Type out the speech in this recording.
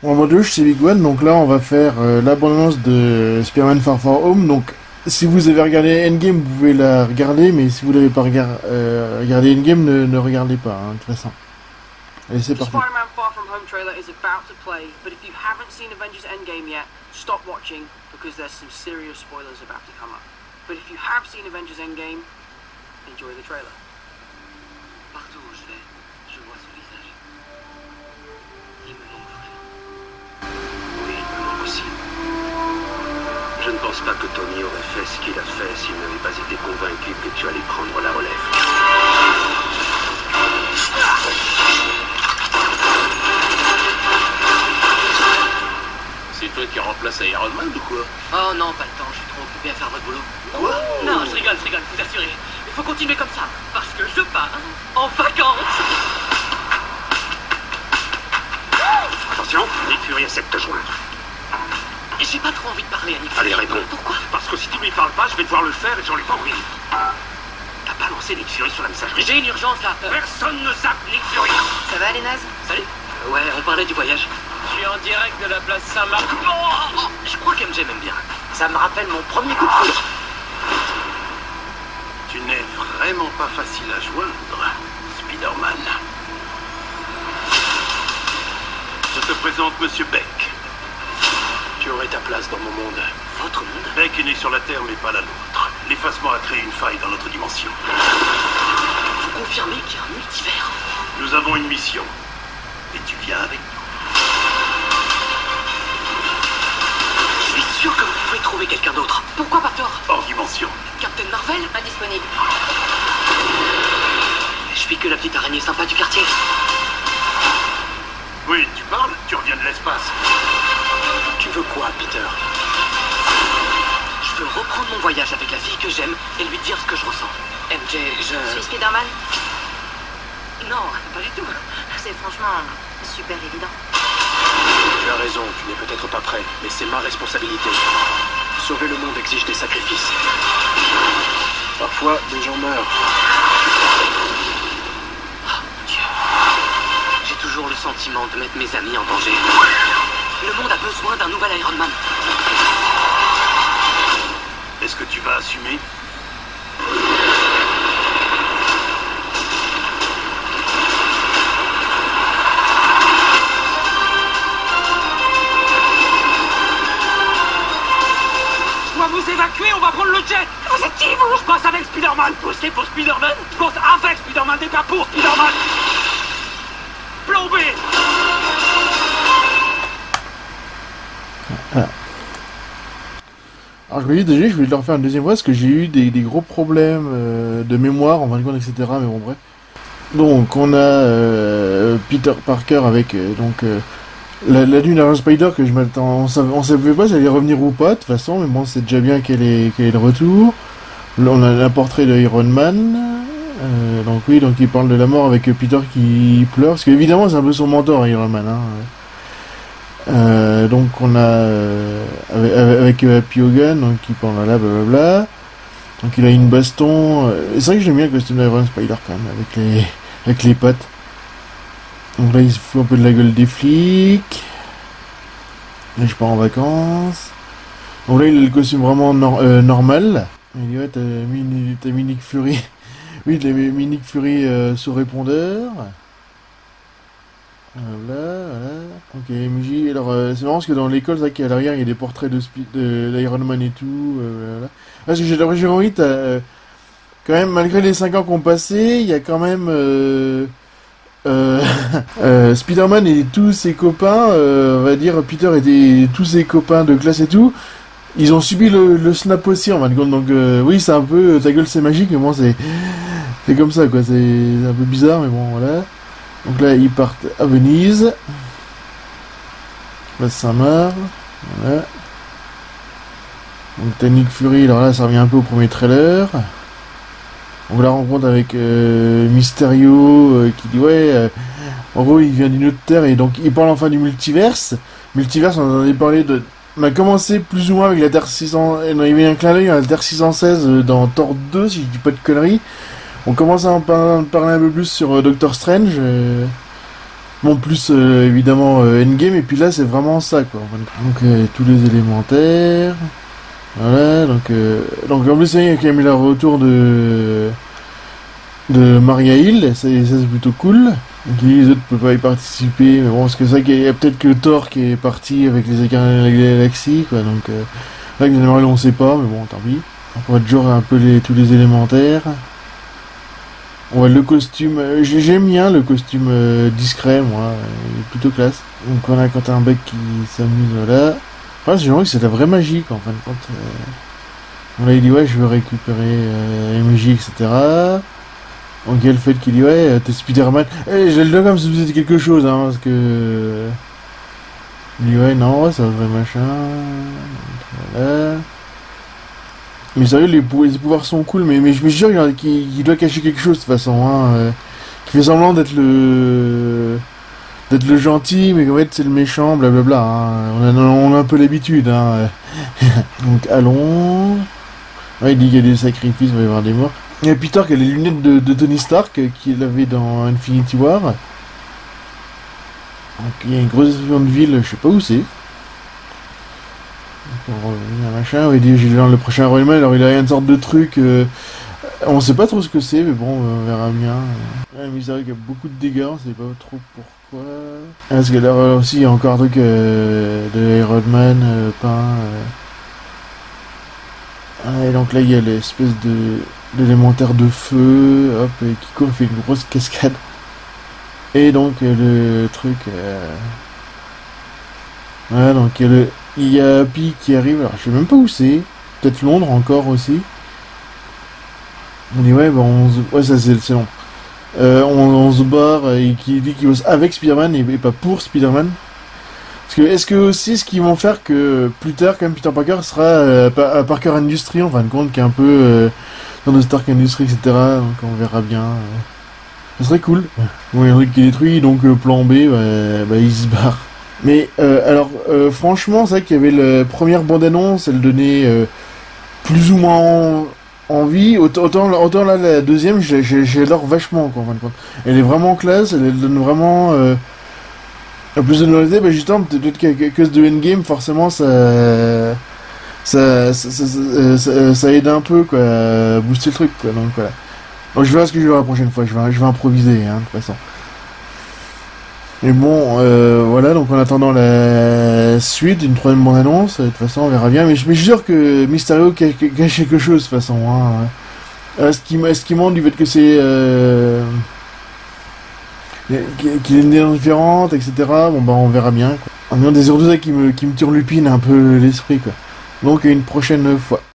En mode rouge, c'est Big One, donc là on va faire l'abondance de Spider-Man Far From Home. Donc si vous avez regardé Endgame, vous pouvez la regarder, mais si vous l'avez pas regardé Endgame, ne regardez pas, hein, de toute façon. Allez, c'est The parti. Spider-Man Far From Home trailer is about to play, but if you haven't seen Avengers Endgame yet, stop watching because there's some serious spoilers about to come up. But if you have seen Avengers Endgame, enjoy the trailer. Partout où je vais, je vois son visage. Il me manque vraiment. Oui, il me manque aussi. Je ne pense pas que Tony aurait fait ce qu'il a fait s'il n'avait pas été convaincu que tu allais prendre la relève. C'est toi qui remplaces Iron Man ou quoi? Oh non, pas le temps, je suis trop occupé à faire votre boulot. Quoi? Non, je rigole, vous assurez. Il faut continuer comme ça, parce que je pars en vacances. Attention, Nick Fury essaie de te joindre. J'ai pas trop envie de parler à Nick Allez, Fury. réponds. Pourquoi? Parce que si tu lui parles pas, je vais devoir le faire et j'en ai pas envie. T'as pas lancé Nick Fury sur la messagerie? J'ai une urgence là. Personne ne zappe Nick Fury. Ça va les nazes? Salut. Ouais, on parlait du voyage. Je suis en direct de la place Saint-Marc. Oh, je crois qu'MJ m'aime bien. Ça me rappelle mon premier coup de foudre. Tu n'es vraiment pas facile à joindre, Spider-Man. Je te présente Monsieur Beck. Tu aurais ta place dans mon monde. Votre monde? Beck est né sur la Terre mais pas la nôtre. L'effacement a créé une faille dans notre dimension. Vous confirmez qu'il y a un multivers? Nous avons une mission. Et tu viens avec nous. Je suis sûr que vous pouvez trouver quelqu'un d'autre. Pourquoi pas Thor? Hors dimension. Captain Marvel? Indisponible. Je suis que la petite araignée sympa du quartier. Oui, tu parles, tu reviens de l'espace. Tu veux quoi, Peter? Je veux reprendre mon voyage avec la fille que j'aime et lui dire ce que je ressens. MJ, je... Suis Spider-Man? Non, pas du tout. C'est franchement super évident. Tu as raison, tu n'es peut-être pas prêt, mais c'est ma responsabilité. Sauver le monde exige des sacrifices. Parfois, des gens meurent. Oh, Dieu. J'ai toujours le sentiment de mettre mes amis en danger. Le monde a besoin d'un nouvel Iron Man. Est-ce que tu vas assumer? Je dois vous évacuer, on va prendre le jet. Vous êtes qui, vous? Je passe avec Spider-Man. Poussez pour Spider-Man? Je passe avec Spider-Man, des pas pour Spider-Man. Plombé. Alors je me dis déjà, je vais le refaire une deuxième fois parce que j'ai eu des gros problèmes de mémoire en fin de compte, etc. Mais bon, bref. Donc on a Peter Parker avec la nuit d'Agent Spider que je m'attends. On savait pas si elle allait revenir ou pas de toute façon, mais bon, c'est déjà bien qu'elle est de retour. Là, on a un portrait de Iron Man. Donc oui, donc il parle de la mort avec Peter qui pleure, parce qu'évidemment c'est un peu son mentor Iron Man. Donc on a avec Happy Hogan, donc il parle là, blablabla. Donc il a une baston. C'est vrai que j'aime bien le costume d'Iron Spider quand même, avec les pattes. Donc là il se fout un peu de la gueule des flics. Là je pars en vacances. Donc là il a le costume vraiment normal. Il dit ouais t'as mis Nick Fury. Oui, il a mis Nick Fury sous répondeur. Voilà. Ok, MJ. Alors, c'est marrant parce que dans l'école, c'est vrai qu'à l'arrière, il y a des portraits d'Iron Man et tout. Voilà. Parce que j'ai envie, quand même, malgré les 5 ans qu'on passé, il y a quand même Spider-Man et tous ses copains, on va dire, Peter et tous ses copains de classe et tout, ils ont subi le snap aussi, en fin de compte. Donc, oui, c'est un peu, ta gueule c'est magique, mais bon, c'est comme ça, quoi. C'est un peu bizarre, mais bon, voilà. Donc là, ils partent à Venise. Place Saint-Marc. Voilà. Donc t'as Nick Fury, alors là, ça revient un peu au premier trailer. On la rencontre avec Mysterio qui dit ouais, en gros, il vient d'une autre terre et donc il parle enfin du multiverse. Multiverse, on en avait parlé de. On a commencé plus ou moins avec la Terre 600. On avait un clin d'œil à la Terre 616 dans Thor 2, si je dis pas de conneries. On commence à en parler un peu plus sur Doctor Strange. Bon, plus évidemment Endgame, et puis là c'est vraiment ça quoi. Donc tous les élémentaires. Voilà, donc en plus il y a quand même le retour de Maria Hill, ça c'est plutôt cool. Donc les autres ne peuvent pas y participer, mais bon, parce que ça qu'il y a peut-être que Thor qui est parti avec les Gardiens de la Galaxie, quoi, donc là que Marvel on sait pas, mais bon, tant pis. On va toujours un peu tous les élémentaires. On voit le costume, j'aime bien le costume discret, moi, il est plutôt classe. Donc on a quand un mec qui s'amuse là. Enfin, j'ai l'impression que c'est la vraie magie, quoi, en fin de compte. Là il dit ouais, je veux récupérer MJ, etc. Donc il y a le fait qu'il dit ouais, t'es Spider-Man. Je le donne comme si c'était quelque chose, hein, parce que... Il dit ouais, non, ouais, c'est un vrai machin. Voilà. Mais sérieux, les pouvoirs sont cool, mais je me jure qu'il doit cacher quelque chose de toute façon, hein. Qui fait semblant d'être le gentil, mais en fait c'est le méchant, blablabla. Hein. On a un peu l'habitude, hein. Donc allons. Ouais, il dit qu'il y a des sacrifices, il va y avoir des morts. Il y a Peter qui a les lunettes de Tony Stark qu'il avait dans Infinity War. Donc il y a une grosse destruction de ville, je sais pas où c'est. Machin, il dit j'ai dans le prochain Iron Man, alors il a une sorte de truc, on sait pas trop ce que c'est, mais bon, on verra bien. Mais c'est vrai qu'il y a beaucoup de dégâts, on sait pas trop pourquoi. Parce que là aussi il y a encore un truc de Iron Man peint. Et donc là il y a l'espèce d'élémentaire de feu, hop, qui court, fait une grosse cascade. Et donc le truc... Voilà, donc il y a Happy qui arrive, alors je sais même pas où c'est, peut-être Londres encore aussi. On dit ouais, bah ouais, ça c'est Londres. On se barre et qui dit qu'il bosse avec Spider-Man et pas pour Spider-Man. Parce que est-ce que aussi ce qu'ils vont faire que plus tard quand même Peter Parker sera Parker Industries en fin de compte, qui est un peu dans le Stark Industries, etc. Donc on verra bien. Ça serait cool. Bon, il y a un truc qui est détruit, donc plan B, bah il se barre. Mais alors franchement c'est vrai qu'il y avait la première bande-annonce, elle donnait plus ou moins envie, autant là la deuxième j'adore vachement quoi, en fin de compte. Elle est vraiment classe, elle donne vraiment plus de nouveautés, bah justement peut-être qu'à cause de Endgame forcément ça aide un peu quoi, à booster le truc quoi, donc voilà. Donc je verrai ce que je vais faire la prochaine fois, je vais improviser hein, de toute façon. Mais bon, voilà, donc en attendant la suite d'une troisième bande-annonce, de toute façon on verra bien, mais je suis sûr que Mysterio cache quelque chose de toute façon. Hein. Ce qui montre du fait que c'est... qu'il est une idée différente, etc. Bon bah on verra bien. Quoi. En ayant des ordres qui me turlupinent un peu l'esprit, quoi. Donc à une prochaine fois.